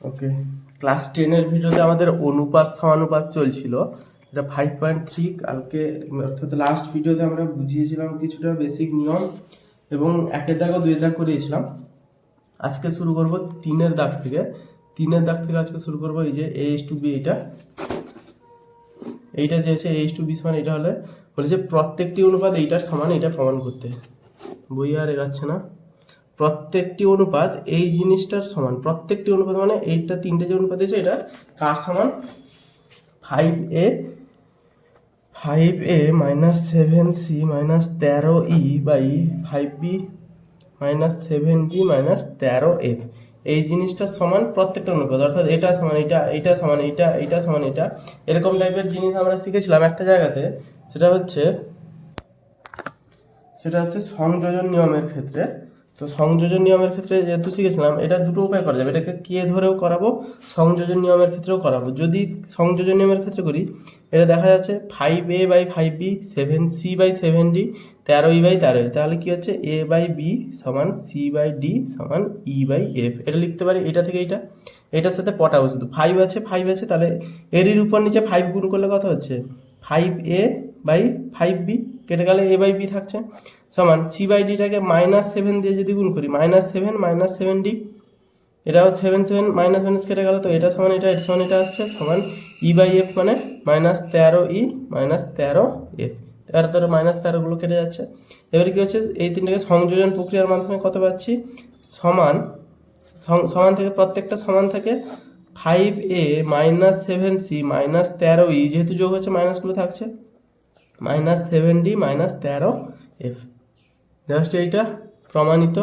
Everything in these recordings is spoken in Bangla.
ওকে, ক্লাস 10-এর ভিডিওতে আমাদের অনুপাত সমানুপাত চলছিল। এটা 5.3 কালকে অর্থাৎ লাস্ট ভিডিওতে আমরা বুঝিয়েছিলাম কিছুটা বেসিক নিয়ম এবং 1-এর দাগ ও 2-এর দাগ করিয়েছিলাম। আজকে শুরু করব 3-এর দাগ থেকে। 3-এর দাগ থেকে আজকে শুরু করব। এই যে a:b, এইটা যে আছে a:b সমান এটা হলে বলেছে প্রত্যেকটি অনুপাত এইটার সমান, এটা প্রমাণ করতে। বই আর এগাচ্ছে না। প্রত্যেকটি অনুপাত এই জিনিসটার সমান, প্রত্যেকটি অনুপাত মানে এইটা তিনটে যে অনুপাত আছে এটা কার সমান? 5a minus 7c minus 13e by 5b minus 7d minus 13f, এই জিনিসটা সমান প্রত্যেকটা অনুপাত। অর্থাৎ এটা সমান এটা, এটা সমান এটা, এটা সমান এটা, এরকম টাইপের জিনিস আমরা শিখেছিলাম একটা জায়গাতে। সেটা হচ্ছে সংযোজন নিয়মের ক্ষেত্রে। তো সংযোজন নিয়মের ক্ষেত্রে যেহেতু শিখেছিলাম, এটা দুটো উপায় করা যাবে। এটাকে কে ধরেও করাবো, সংযোজন নিয়মের ক্ষেত্রেও করাবো। যদি সংযোজন নিয়মের ক্ষেত্রে করি, এটা দেখা যাচ্ছে 5a by 5b 7c by 7d 13e by 13e, তাহলে কি হচ্ছে a বাই b সমান c বাই d সমান e বাই f। এটা লিখতে পারি এটা থেকে এইটা, এটার সাথে পটাবো শুধু। 5 আছে তাহলে এর উপর নিচে 5 গুণ করলে কত হচ্ছে 5a বাই 5b, কেটে গেলে a বাই b থাকছে সমান c বাই ডিটাকে -7 দিয়ে যদি গুণ করি -7 -7d, এটাও 7 মাইনাস মাইনাস কেটে গেল, তো এটা সমান এটা, এটা সমান এটা আসছে সমান e বাই f মানে -13e মাইনাস 13f। এবার ধরো -13 গুলো কেটে যাচ্ছে। এবারে কি হচ্ছে এই তিনটাকে সংযোজন প্রক্রিয়ার মাধ্যমে কত পাচ্ছি সমান, সমান থেকে প্রত্যেকটা সমান থেকে 5a minus 7c minus 13e, যেহেতু যোগ হচ্ছে মাইনাসগুলো থাকছে -7d মাইনাস 13f। জাস্ট এইটা প্রমাণিত।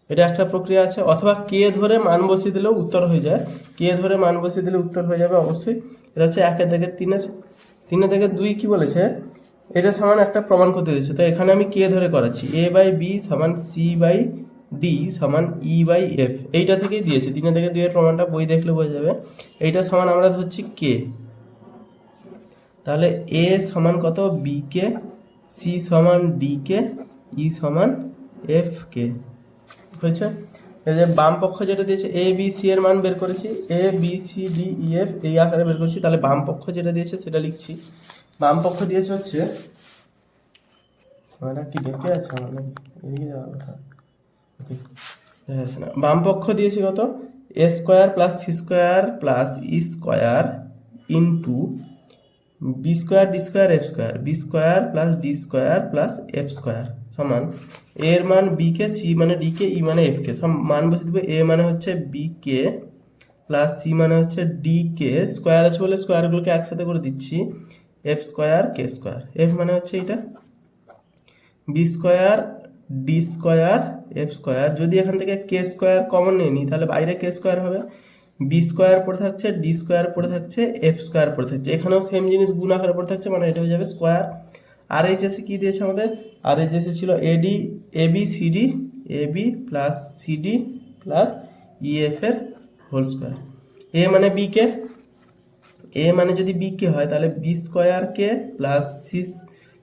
এটা একটা প্রক্রিয়া আছে। অথবা কে ধরে মান বসিয়ে দিলেও উত্তর হয়ে যায়, কে ধরে মান বসিয়ে দিলে উত্তর হয়ে যাবে অবশ্যই। এটা হচ্ছে 1-এর দাগের 3-এর দাগের 2 কি বলেছে, এটা সমান একটা প্রমাণ করতে দিচ্ছে। তো এখানে আমি কে ধরে করাচ্ছি, a বাই b সমান c বাই d সমান e বাই f, এইটা থেকেই দিয়েছে। 3-এর দাগের 2-এর প্রমাণটা বই দেখলে বোঝা যাবে। এইটা সমান আমরা ধরছি কে, তাহলে a সমান কত b কে, c সমান d কে, e সমান f কে। হয়েছে। এই যে বাম পক্ষ যেটা দিয়েছে a b c এর মান বের করেছি, a b c d e f এই আকারে বের করেছি। তাহলে বাম পক্ষ যেটা দিয়েছে সেটা লিখছি। বাম পক্ষ দিয়েছে হচ্ছে, আমরা কি দেখে আছে আমাদের এদিকে যাওয়ার কথা, ওকে আছে না। বাম পক্ষ দিয়েছি কত a square plus c square plus e square into b square d square f square, b square plus d square plus f square সমান এর মান b কে, c মানে d কে, e মানে f কে। সব মান বসে দিব। a মানে হচ্ছে b কে প্লাস c মানে হচ্ছে d কে, স্কোয়ার আছে বলে স্কোয়ারগুলোকে একসাথে করে দিচ্ছি, f square K square, f মানে হচ্ছে এটা b square d square f square. যদি এখান থেকে কে স্কোয়ার কমন নিয়ে নিই তাহলে বাইরে কে স্কোয়ার হবে, বি স্কোয়ার পড়ে থাকছে, ডি স্কোয়ার পড়ে থাকছে, এফ স্কোয়ার পড়ে থাকছে, এখানেও সেম জিনিস গুণ আকারে পড়ে থাকছে, মানে এটা হয়ে যাবে স্কোয়ার। আর এইচ এসে কী দিয়েছে আমাদের, আর এইচ এসে ছিল AD AB CD, AB plus CD plus EF এর হোল স্কোয়ার। এ মানে বি কে, এ মানে যদি বি কে হয় তাহলে বি স্কোয়ার কে প্লাস সি,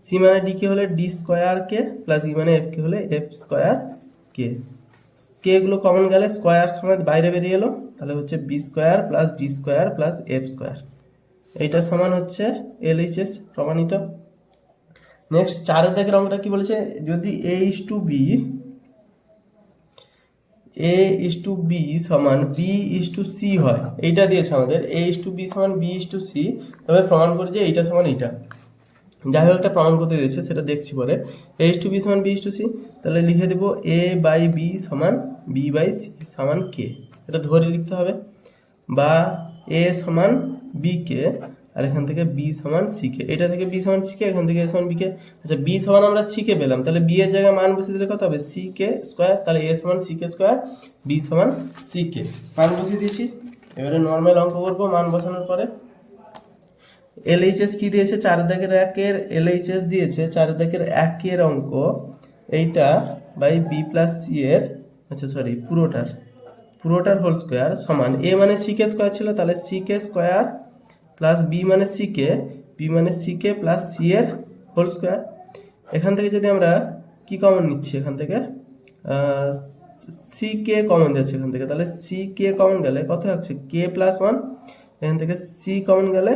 সি মানে ডি কে হলে D square k plus E মানে এফ কে হলে এফ স্কোয়ার কে। কে গুলো কমন গেলে স্কোয়ার সমেত বাইরে বেরিয়ে এলো, তাহলে হচ্ছে B square plus D square plus F square. এইটা সমান হচ্ছে এলএইচএস প্রমাণিত। নেক্সট 4-এর দাগের অঙ্কটা কি বলেছে, যদি a is to b সমান b is to c হয়, এইটা দিয়েছে আমাদের a is to b সমান b is to c, তবে প্রমাণ করে যে এইটা সমান এইটা। যাই হোক একটা প্রমাণ করতে দিয়েছে, সেটা দেখছি পরে। a is to b সমান b is to c, তাহলে লিখে দেবো a বাই b সমান b বাই c সমান k, এটা ধরে লিখতে হবে। বা a সমান b কে, আর এখান থেকে b সমান c কে, এটা থেকে b সমান c কে, এখান থেকে a সমান b কে। আচ্ছা b সমান আমরা c কে পেলাম, তাহলে b এর জায়গায় মান বসিয়ে দিলে কত হবে c কে স্কোয়ার, তাহলে a সমান c কে স্কোয়ার, b সমান c কে, মান বসিয়ে দিয়েছি। এবারে নর্মাল অঙ্ক করবো মান বসানোর পরে। এলএইচএস কি দিয়েছে, 4-এর দাগের 1-এর এলএইচএস দিয়েছে, 4-এর দাগের 1-এর অঙ্ক এইটা বাই বি প্লাস সি এর, আচ্ছা সরি পুরোটার হোল স্কোয়ার সমান এ মানে সি কে স্কোয়ার ছিল, তাহলে C K square plus B মানে সি কে, বি মানে সি কে প্লাস সি এর হোল স্কোয়ার। এখান থেকে যদি আমরা কি কমন নিচ্ছি, এখান থেকে সি কে কমন যাচ্ছে এখান থেকে, তাহলে সি কে কমন গেলে কত থাকছে কে প্লাস ওয়ান, এখান থেকে সি কমন গেলে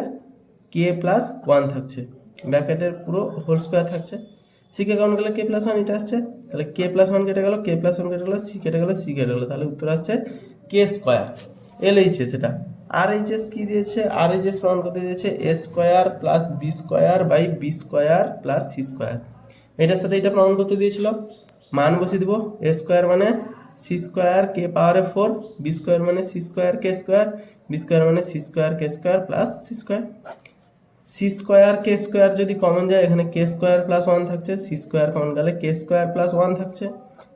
কে প্লাস ওয়ান থাকছে, ব্র্যাকেটের পুরো হোল স্কোয়ার থাকছে। সি কে কমন গেলে কে প্লাস ওয়ান এটা আসছে, তাহলে কে প্লাস ওয়ান কেটে গেল, কে প্লাস ওয়ান কেটে গেল, সি কেটে গেল, সি কেটে গেল, তাহলে উত্তর আসছে কে স্কোয়ার। এলএইচএস এটা। আর এইচএস কি দিয়েছে, আর এইচএস প্রমাণ করতে দিয়েছে A square plus B square by B square plus C square. এটার সাথে এটা প্রমাণ করতে দিয়েছিল, মান বসিয়ে দিব, এ স্কোয়ার মানে সি স্কোয়ার কে পাওয়ারে ফোর, বি স্কোয়ার মানে C square K square, B square মানে C square K square plus C square. C square K square যদি কমন যায়, এখানে কে স্কোয়ার প্লাস ওয়ান থাকছে, সি স্কোয়ার কমন গেলে কে স্কোয়ার প্লাস ওয়ান থাকছে,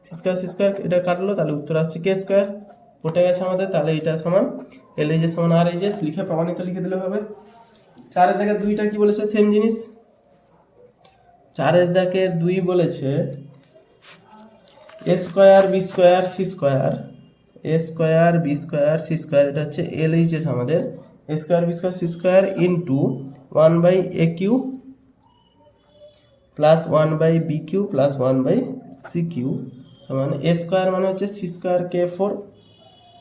সি স্কোয়ার এটা কাটলো, তাহলে উত্তর আসছে কে স্কোয়ার। ওটা গেছে আমাদের, তাহলে এটা সমান এলএইচএস সমান আর এইচএস, লিখে প্রমাণিত লিখে দিলে হবে। 4 থেকে 2টা কি বলেছে, সেম জিনিস। 4 থেকে 2 বলেছে A square B square C square, A square B square C square, এটা হচ্ছে এলএইচএস আমাদের, A square B square C square into 1/a³ plus 1/b³ plus 1/c³ সমান এ স্কোয়ার মানে হচ্ছে C square K four,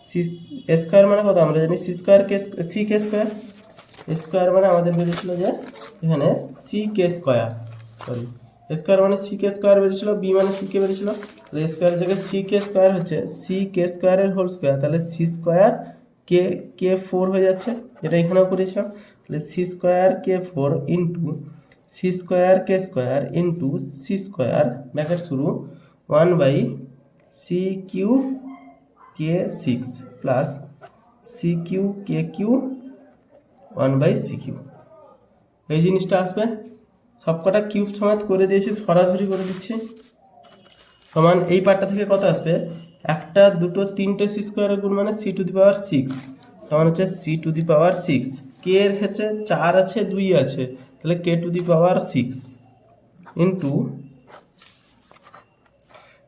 C A square মানে কত আমরা জানি, C square K C K square, square মানে আমাদের বেরিয়েছিল যে এখানে C K square, sorry square মানে সি কে স্কোয়ার বেরিয়েছিল, বি মানে সি কে বেরিয়েছিল, তাহলে স্কোয়ার জায়গায় সি কে স্কোয়ার হচ্ছে সি কে স্কোয়ারের হোল স্কোয়ার, তাহলে C square K K four হয়ে যাচ্ছে, এটা এখানেও করেছিলাম, তাহলে C square K four into C square K square into C square bracket শুরু 1/c³ কে সিক্স প্লাস c³ কে³ 1/c³, এই জিনিসটা আসবে। সবকটা কিউব সমেত করে দিয়েছি, সরাসরি করে দিচ্ছি, সমান এই পার্টটা থেকে কত আসবে, একটা দুটো তিনটে সি স্কোয়ারের গুণ মানে c⁶ সমান হচ্ছে c⁶, কে এর ক্ষেত্রে 4 আছে 2 আছে, তাহলে k⁶ ইন্টু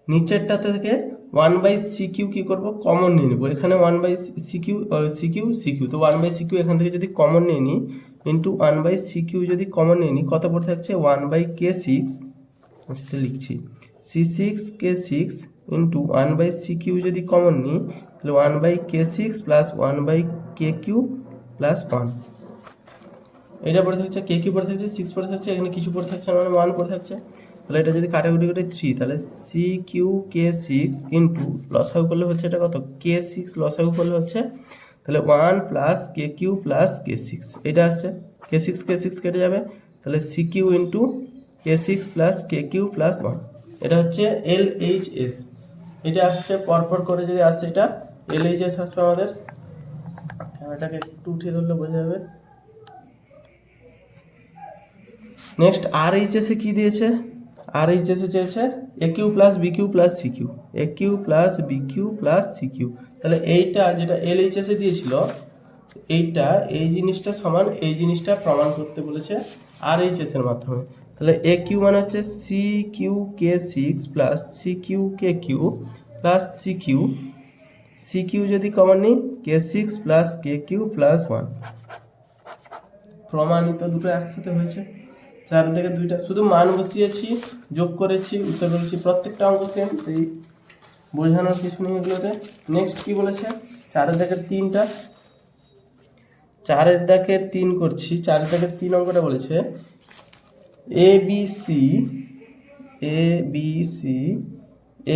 নিচেরটাতে থেকে 1/c³ কি করব, কমন নিয়ে নেবো, এখানে 1/c³ তো 1/c³ এখান থেকে যদি কমন নিয়ে নিই ইন্টু 1/c³ যদি কমন নিয়ে নিই কত পড়ে থাকছে 1/k6, আচ্ছা এটা লিখছি c6k6 ইন্টু 1/c³ যদি কমন নিই তাহলে 1/k6 প্লাস 1/k³ প্লাস 1, এটা পড়ে থাকছে k³ পড়ে থাকছে, 6 পড়ে থাকছে, এখানে কিছু পড়ে থাকছে মানে 1 পড়ে থাকছে, তাহলে এটা যদি কাটাকুটি করে 3, তাহলে c³ ইন্টু লসাগু করলে হচ্ছে এটা কত k6, লসাগু করলে হচ্ছে তাহলে 1 প্লাস k³ প্লাস k6, এটা আসছে k6 কেটে যাবে, তাহলে c³ into k6 plus k³ plus 1, এটা হচ্ছে LHS, এটা আসছে পরপর করে যদি আসে এটা LHS আসবে আমাদের। ক্যামেরাটাকে একটু উঠিয়ে ধরলে বোঝা যাবে। নেক্সট RHS এ কি দিয়েছে, RHS এ চেয়েছে AQ plus BQ plus CQ, AQ plus BQ plus CQ, তাহলে এইটা যেটা LHS এ দিয়েছিল এইটা এই জিনিসটা সমান এই জিনিসটা প্রমাণ করতে বলেছে RHS এর মাধ্যমে, তাহলে AQ মানে হচ্ছে CQ/K6 plus CQ/KQ plus CQ যদি কমন নিই K6 প্লাস KQ প্লাস 1, প্রমাণিত দুটো একসাথে হয়েছে। 4 থেকে 2টা শুধু মান বসিয়েছি, যোগ করেছি, উত্তর বলেছি, প্রত্যেকটা অঙ্ক সেম, এই বোঝানোর কিছু নেই এগুলোতে। নেক্সট কি বলেছে 4 থেকে 3টা, 4 থেকে 3 করছি, 4 থেকে 3 অঙ্কটা বলেছে ABC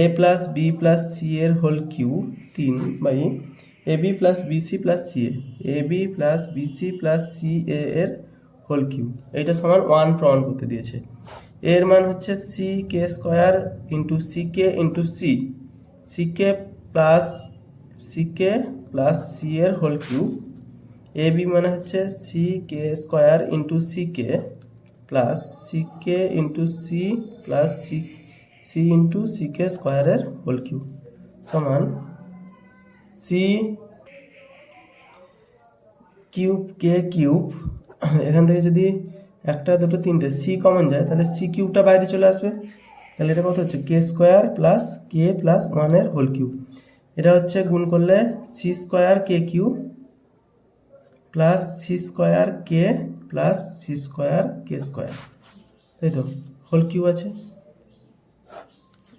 A plus B plus C এর whole cube 3/AB plus BC plus CA, AB plus BC plus CA এর হোল কিউ, এইটা সমান 1 প্রমাণ করতে দিয়েছে। এর মান হচ্ছে CK² into CK into CK plus C এর হোল কিউ, AB মানে হচ্ছে CK² into CK plus CK into C plus C into CK স্কোয়ারের হোল কিউ সমান C³ এখান থেকে যদি একটা দুটো তিনটে C কমন যায় তাহলে C³ বাইরে চলে আসবে, তাহলে এটা কত হচ্ছে K² প্লাস K প্লাস 1 এর হোল কিউ, এটা হচ্ছে গুণ করলে C²KQ plus C²K plus C²K², তাই তো হোল কিউ আছে,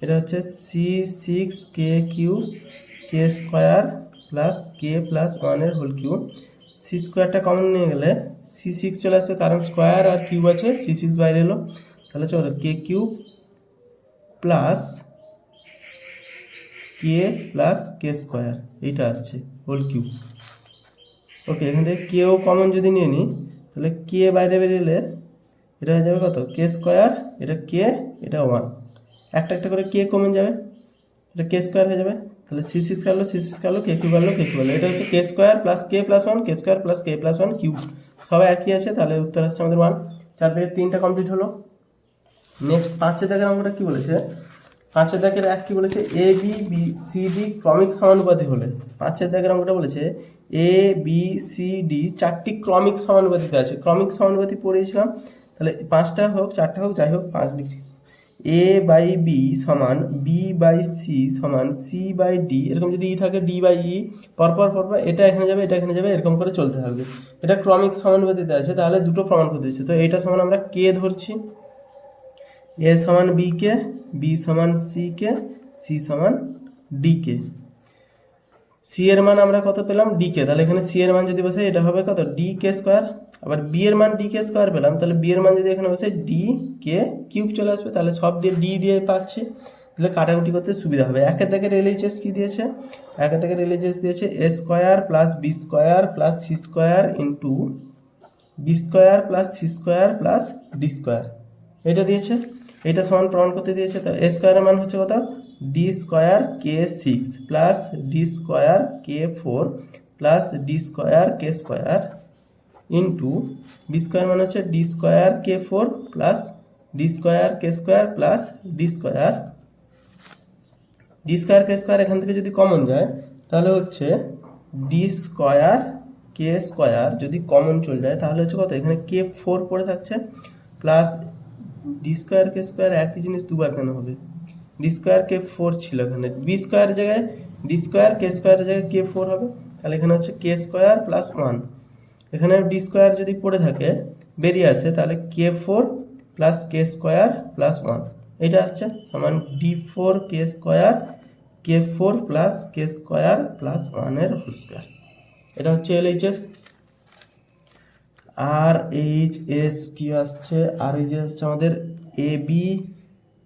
এটা হচ্ছে C6K³ K square plus K plus 1 whole cube. C স্কোয়ারটা কমন নিয়ে গেলে C6 চলে আসবে, কারণ স্কোয়ার আর কিউব আছে, C6 বাইরে এলো, তাহলে হচ্ছে কত K³ plus K plus K square, এইটা আসছে হোল কিউব। ওকে, এখান থেকে কেও কমন যদি নিয়ে নিই তাহলে কে বাইরে বেরিয়ে এটা হয়ে যাবে কত কে স্কোয়ার, এটা কে, এটা 1, একটা একটা করে কে কমন যাবে, এটা কে স্কোয়ার হয়ে যাবে। তাহলে C6 কাটলো, C6 কাটলো, K³ কাটলো, K³ কাটলো, এটা হচ্ছে কে স্কোয়ার প্লাস কে প্লাস 1, কে square plus K plus 1 cube, সবাই একই আছে, তাহলে উত্তর আসছে আমাদের 1। 4 থেকে 3টা কমপ্লিট হলো। নেক্সট 5 দাগের অঙ্কটা কি বলেছে, 5 দাগের এক কি বলেছে, A B B C D ক্রমিক সমানুপাতি হলে। 5 দাগের অঙ্কটা বলেছে এ বি সি ডি 4টি ক্রমিক সমানুপাতিতে আছে। ক্রমিক সমানুপাতি পড়িয়েছিলাম, তাহলে 5টা হোক 4টা হোক যাই হোক 5 লিখছি। এ বাই বি সমান বি বাই সি সমান সি বাই ডি, এরকম যদি ই থাকে ডি বাই ই, পরপর এটা এখানে যাবে, এটা এখানে যাবে, এরকম করে চলতে থাকবে। এটা ক্রমিক সমানুপাতিতে আছে, তাহলে দুটো প্রমাণ করতে দিচ্ছে। তো এইটা সমান আমরা কে ধরছি, এ সমান বি কে, বি সমান সি কে, সি সমান ডি কে। সি এর মান আমরা কত পেলাম ডি কে, তাহলে এখানে সি এর মান যদি বসাই এটা হবে কত ডি কে স্কোয়ার। আবার বি এর মান ডি কে স্কোয়ার পেলাম, তাহলে বি এর মান যদি এখানে বসাই ডি কে কিউব চলে আসবে, তাহলে সব দিয়ে ডি দিয়ে পাচ্ছি, তাহলে কাটাকুটি করতে সুবিধা হবে। একের দাগের এলএইচএস কি দিয়েছে, একের দাগের এলএইচএস দিয়েছে A square plus B square plus C square into B square plus C square plus D square, এটা দিয়েছে। এটা সমান প্রমাণ করতে দিয়েছে। তো এ স্কোয়ারের মান হচ্ছে কত D square K 6 plus D square K 4 plus D square K square into B square মানে হচ্ছে D square K 4 plus D square K square plus D square. D square K square এখান থেকে যদি কমন যায় তাহলে হচ্ছে ডি স্কোয়ার কে স্কোয়ার যদি কমন চলে যায় তাহলে হচ্ছে কত এখানে কে 4 পড়ে থাকছে, plus D square K square একই জিনিস দুবার কেন হবে, ডি স্কোয়ার কে 4 ছিল এখানে, বি স্কোয়ার জায়গায় ডি স্কোয়ার কে স্কোয়ারের জায়গায় কে 4 হবে, তাহলে এখানে হচ্ছে কে স্কোয়ার প্লাস 1, এখানে ডি স্কোয়ার যদি পড়ে থাকে বেরিয়ে আসে তাহলে কে 4 প্লাস কে স্কোয়ার প্লাস 1, এটা আসছে সমান ডি 4 কে square K 4 plus K square plus 1 এর হোল স্কোয়ার। এটা হচ্ছে এলএইচএস। আর এইচ এস কি আসছে, আর এইচ এস আসছে আমাদের A B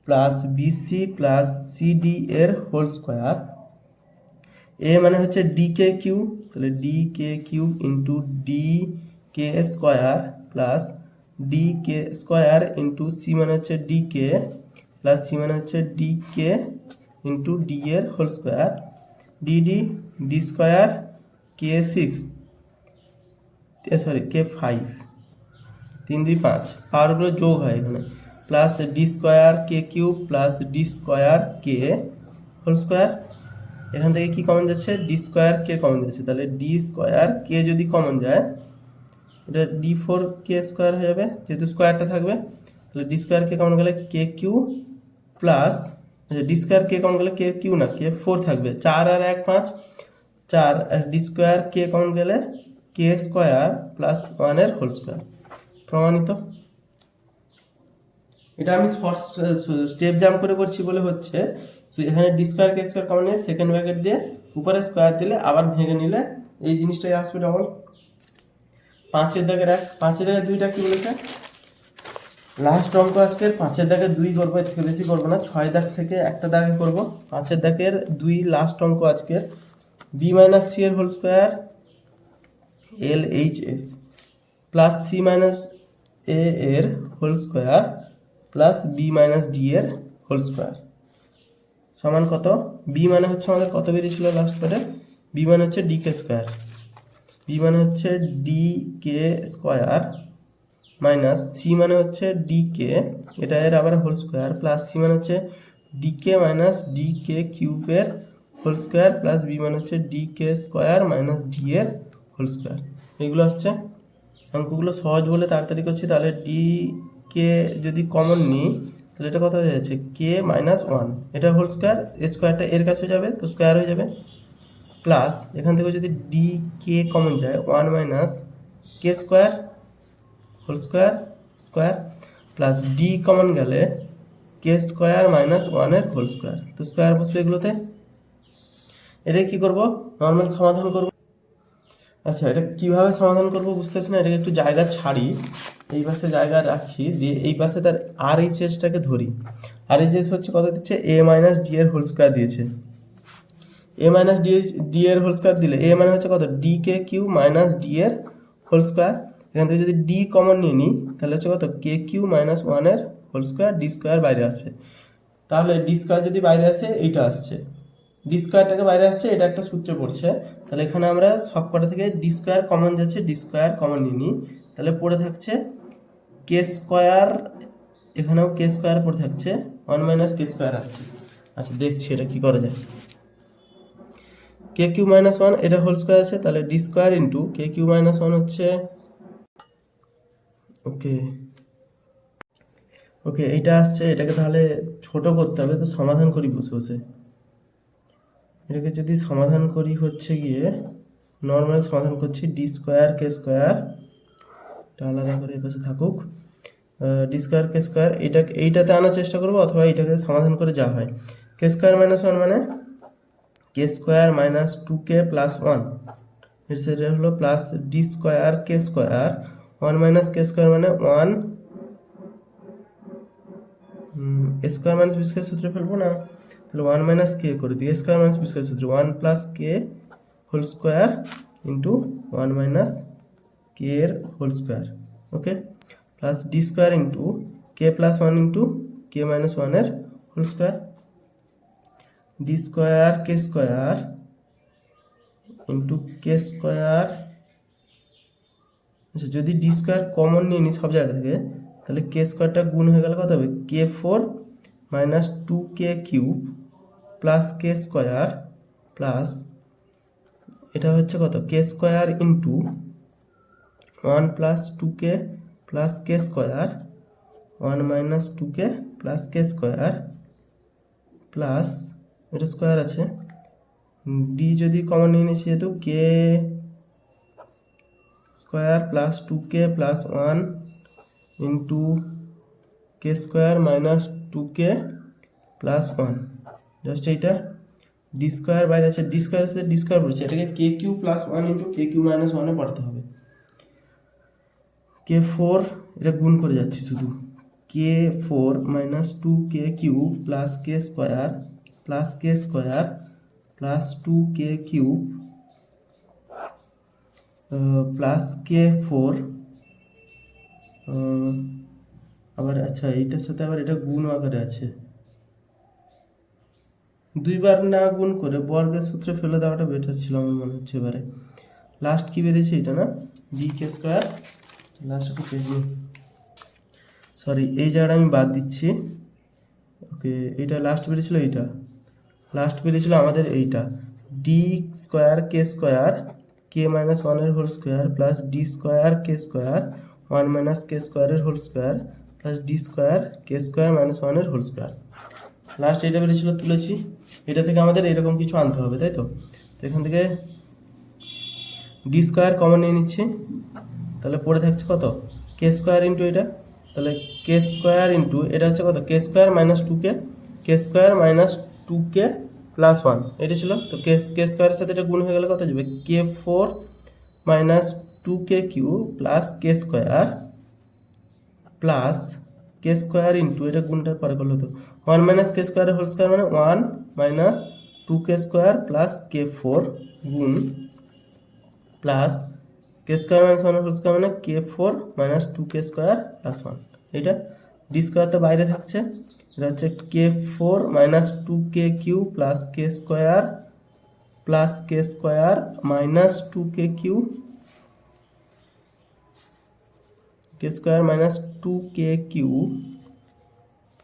plus BC plus CD এর হোল স্কোয়ার। এ মানে হচ্ছে ডি কে কিউ, তাহলে D K cube into D K square plus D K square into C মানে হচ্ছে ডি কে প্লাস সি মানে হচ্ছে ডি কে ইন্টু ডি এর whole square, D D D square K 6 sorry K 5, 3 2 5 পাওয়ারগুলো যোগ হয় এখানে, plus D square K cube plus D square কে হোল স্কোয়ার। এখান থেকে কি কমন যাচ্ছে ডি স্কোয়ার কে কমন যাচ্ছে, তাহলে ডি স্কোয়ার কে যদি কমন যায় এটা ডি 4 কে স্কোয়ার হয়ে যাবে, যেহেতু স্কোয়ারটা থাকবে, তাহলে ডি স্কোয়ার কে কমন গেলে কে কিউ প্লাস ডি স্কোয়ার কে কমন গেলে কে কিউ না কে 4 থাকবে, 4 আর 1 5, 4 আর ডি স্কোয়ার কে কমন গেলে কে স্কোয়ার প্লাস 1 এর হোল স্কোয়ার, প্রমাণিত। এটা আমি স্টেপ জাম্প করে করছি বলে হচ্ছে, এখানে D square K square common নিয়ে সেকেন্ড ব্র্যাকেট দিয়ে উপরে স্কোয়ার দিলে আবার ভেঙে নিলে এই জিনিসটাই আসবে ডবল। 5 দাগের 1, 5 দাগের 2টা কি বলেছে, লাস্ট অঙ্ক আজকের 5 দাগের 2 করবো, এর থেকে বেশি করবো না, 6 দাগ থেকে একটা দাগে করবো। 5 দাগের 2 লাস্ট অঙ্ক আজকের, বি মাইনাস সি এর whole square L H S plus C minus A এর whole square plus B minus D এর হোল স্কোয়ার সমান কত, বি মানে হচ্ছে আমাদের কত বেরিয়েছিল লাস্ট পার্টে, বি মানে হচ্ছে ডি কে স্কোয়ার, বি মানে হচ্ছে D K square minus C মানে হচ্ছে ডি কে, এটা এর আবার হোল স্কোয়ার, প্লাস সি মানে হচ্ছে ডি কে মাইনাস ডি কে কিউবের হোল স্কোয়ার প্লাস বি মানে হচ্ছে D K square minus D এর হোল স্কোয়ার। এগুলো আসছে অঙ্কগুলো সহজ বলে তাড়াতাড়ি করছি। তাহলে ডি কে যদি কমন নিই তাহলে এটা কত হয়ে যাচ্ছে কে মাইনাস 1, এটা হোল স্কোয়ার, স্কোয়ারটা এর কাছে যাবে তো স্কোয়ার হয়ে যাবে, প্লাস এখান থেকে যদি ডি কে কমন যায় 1 minus K square whole square square, plus D common গেলে কে স্কোয়ার মাইনাস ওয়ানের হোল স্কোয়ার। তো স্কোয়ার বসবে এগুলোতে। এটা কি করব, নর্মাল সমাধান করব। আচ্ছা, এটা কিভাবে সমাধান করব বুঝতেছি না, এটাকে একটু জায়গা ছাড়ি, এই পাশে জায়গা রাখি, দিয়ে এই পাশে তার আর এইচ এসটাকে ধরি। আর এইচ এস হচ্ছে কত দিচ্ছে, এ মাইনাস ডি এর হোল স্কোয়ার দিয়েছে। এ মাইনাস ডি এর হোল স্কোয়ার দিলে এ মানে হচ্ছে কত, D K Q minus D এর হোল স্কোয়ার। এখান থেকে যদি ডি কমন নিয়ে নিই তাহলে হচ্ছে কত, কে কিউ মাইনাস ওয়ানের হোল স্কোয়ার, ডি স্কোয়ার বাইরে আসবে। তাহলে ডি স্কোয়ার যদি বাইরে আসে এইটা আসছে, ডি স্কোয়ারটাকে বাইরে আসছে, এটা একটা সূত্রে পড়ছে। তাহলে এখানে আমরা সব কটা থেকে ডি স্কোয়ার কমন যাচ্ছে, ডি স্কোয়ার কমন নিয়ে নিই, তাহলে পড়ে থাকছে কে স্কোয়ার, এখানেও কে স্কোয়ার পড়ে থাকছে, ওয়ান মাইনাস কে স্কোয়ার আসছে। আচ্ছা দেখছি এটা কি করা যায়। কে কিউ মাইনাস ওয়ান এটা হোল স্কোয়ার আছে, তাহলে ডি স্কোয়ার ইন্টু কে কিউ মাইনাস ওয়ান হচ্ছে, ওকে ওকে এইটা আসছে। এটাকে তাহলে ছোট করতে হবে, তো সমাধান করি বসে বসে। এটাকে যদি সমাধান করি হচ্ছে গিয়ে, নর্মাল সমাধান করছি, ডি স্কোয়ার কে স্কোয়ার, এটা আলাদা করে এপাশে থাকুক, ডি স্কোয়ার কে স্কোয়ার, এইটাতে আনার চেষ্টা করবো, অথবা এইটাকে সমাধান করে যা হয়। কে স্কোয়ার মাইনাস ওয়ান মানে K square minus two K plus one, সেটা হলো plus D square K square, one minus K square মানে one, square minus B square সূত্রে ফেলবো না, তাহলে ওয়ান মাইনাস কে করে দিই, স্কোয়ার মাইনাস বি স্কোয়ার সূত্রে one plus K whole square into one minus K এর whole square, okay, plus D square into K plus one into K minus ওয়ানের whole square, D square K square into K square. আচ্ছা, যদি ডি স্কোয়ার কমন নিয়ে নিই সব জায়গা থেকে, তাহলে কে স্কোয়ারটা গুণ হয়ে গেলে কত হবে, K four minus two K cube plus K square, plus এটা হচ্ছে কত, K square into one plus two K plus K square, one minus two K plus K square, plus এটা স্কোয়ার আছে, ডি যদি কমন নিয়ে নিচ্ছি যেহেতু, K square plus two K plus one into K square minus two K plus one, just এইটা ডি স্কোয়ার বাইরে আছে, ডি স্কোয়ার আছে, ডি স্কোয়ার পড়ছে, এটাকে কে কিউ প্লাস ওয়ান ইন্টু কে কিউ মাইনাস ওয়ানে পড়াতে হবে। কে ফোর এটা গুণ করে যাচ্ছি শুধু, কে four minus two K cube plus K square plus two K cube plus K four, আবার আচ্ছা এইটার সাথে আবার এটা গুণ আকারে আছে, দুইবার না গুণ করে বর্গের সূত্রে ফেলে দেওয়াটা বেটার ছিল আমার মনে হচ্ছে। এবারে লাস্ট কি বেরিয়েছে, এটা না, জি কে স্কোয়ার, লাস্ট একটু পেয়েছি, সরি এই জায়গাটা আমি বাদ দিচ্ছি, ওকে এইটা লাস্ট বেরিয়েছিল, এইটা লাস্ট বেরিয়েছিল আমাদের এইটা, ডি স্কোয়ার কে মাইনাস ওয়ানের whole square plus D square K square one minus K স্কোয়ারের whole square plus D square K square minus ওয়ানের হোল স্কোয়ার, লাস্ট এইটা বেরিয়েছিল তুলেছি। এটা থেকে আমাদের এরকম কিছু আনতে হবে, তাই তো। তো এখান থেকে ডি স্কোয়ার কমন নিয়ে নিচ্ছি, তাহলে পড়ে থাকছে কত, কে স্কোয়ার ইন্টু এটা, তাহলে কে স্কোয়ার ইন্টু এটা হচ্ছে কত, K square minus two K square minus two K plus one, এটা ছিল। তো কে স্কোয়ারের সাথে এটা গুণ হয়ে গেলে কত যাবে, K four minus two K cube plus K square plus K square into এটা গুণটার পরে করলে হতো ওয়ান মাইনাস কে স্কোয়ারের হোল স্কোয়ার মানে one minus two K square plus K four গুণ plus K square minus one whole square মানে K four minus two K square plus one, এটা ডি স্কোয়ার তো বাইরে থাকছে, এটা হচ্ছে K four minus two K cube plus K square minus two K cube K square minus two K cube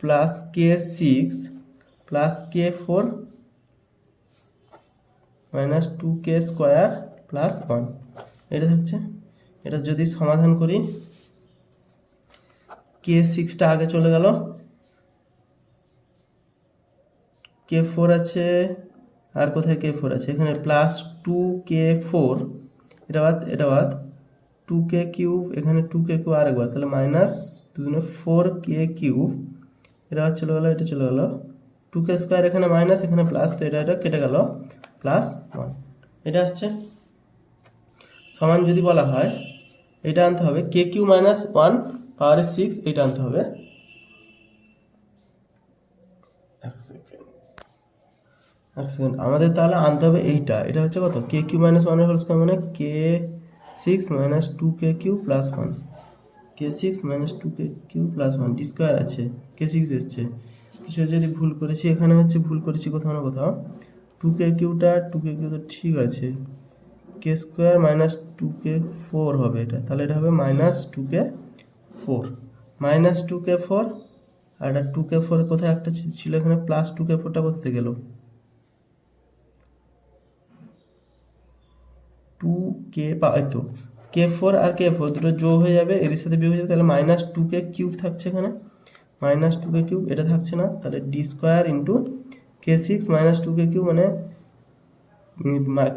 plus K six plus K four minus two K square plus one, এটা থাকছে। এটা যদি সমাধান করি, কে সিক্সটা আগে চলে গেল, কে ফোর আছে, আর কোথায় কে ফোর আছে, এখানে প্লাস টু কে ফোর, এটা বাদ টু কে কিউব, এখানে টু কে কিউব আরেকবার, তাহলে মাইনাস দুজনে ফোর কে কিউব এটা চলে গেলো, এটা চলে গেলো, 2k স্কোয়ার এখানে মাইনাস এখানে প্লাস, তো এটা কেটে গেল, +1 এটা আসছে। সমান যদি বলা হয় এটা আনতে হবে k³ - 1 পাওয়ার 6, এটা আনতে হবে। এক সেকেন্ড, আমাদের তাহলে আনতে হবে এইটা, এটা হচ্ছে কত, k³ - 1 হোল স্কোয়ার মানে k6 - 2k³ + 1, k6 - 2k³ + 1 square আছে, k6 এসছে। কিছু যদি ভুল করেছি এখানে হচ্ছে, ভুল করেছি কোথাও না কোথাও, 2k³ তো ঠিক আছে, k² - 2k4 হবে এটা, তাহলে এটা হবে -2k4, -2k4, আর এটা 2k4 কোথায় একটা ছিল এখানে, +2k4টা কোথাতে গেল, 2k এই তো k4 আর k4 দুটো যোগ হয়ে যাবে, এর সাথে বিয়োগ হয়ে যাবে, তাহলে -2k³ থাকছে এখানে, -2k³ এটা থাকছে না, তাহলে d² × k6 - 2k³ মানে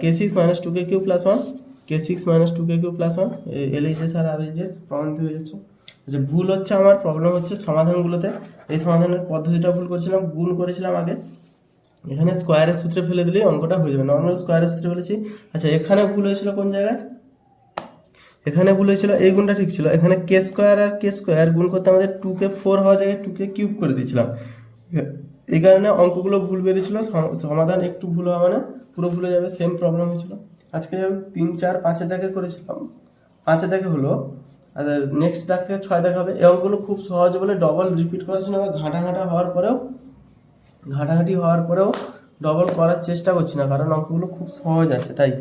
k6 - 2k³ + 1, k6 - 2k³ + 1, LHS আর RHS প্রমাণিত হয়ে যাচ্ছে। আচ্ছা, ভুল হচ্ছে আমার, প্রবলেম হচ্ছে সমাধানগুলোতে, এই সমাধানের পদ্ধতিটা ভুল করেছিলাম, গুণ করেছিলাম আগে, এখানে স্কোয়ারের সূত্রে ফেলে দিলেই অঙ্কটা হয়ে যাবে, নর্মাল স্কোয়ারের সূত্রে ফেলেছি। আচ্ছা, এখানে ভুল হয়েছিল কোন জায়গায়, এখানে ভুল হয়েছিল, এই গুণটা ঠিক ছিল, এখানে k² আর k² গুণ করতে আমাদের 2k4 হওয়া জায়গায় 2k³ করে দিয়েছিলাম, এই কারণে অঙ্কগুলো ভুল বেরিয়েছিল। সমাধান একটু ভুল হওয়া মানে পুরো ভুলে যাবে, সেম প্রবলেম হয়েছিল। আজকে 3, 4, 5 দাগে করেছিলাম, 5 দাগে হলো, আর নেক্সট দাগ থেকে 6 দাগ হবে। এই অঙ্কগুলো খুব সহজ বলে ডবল রিপিট করার জন্য ঘাঁটাঘাঁটি হওয়ার পরেও ডবল করার চেষ্টা করছি না, কারণ অঙ্কগুলো খুব সহজ আছে তাই।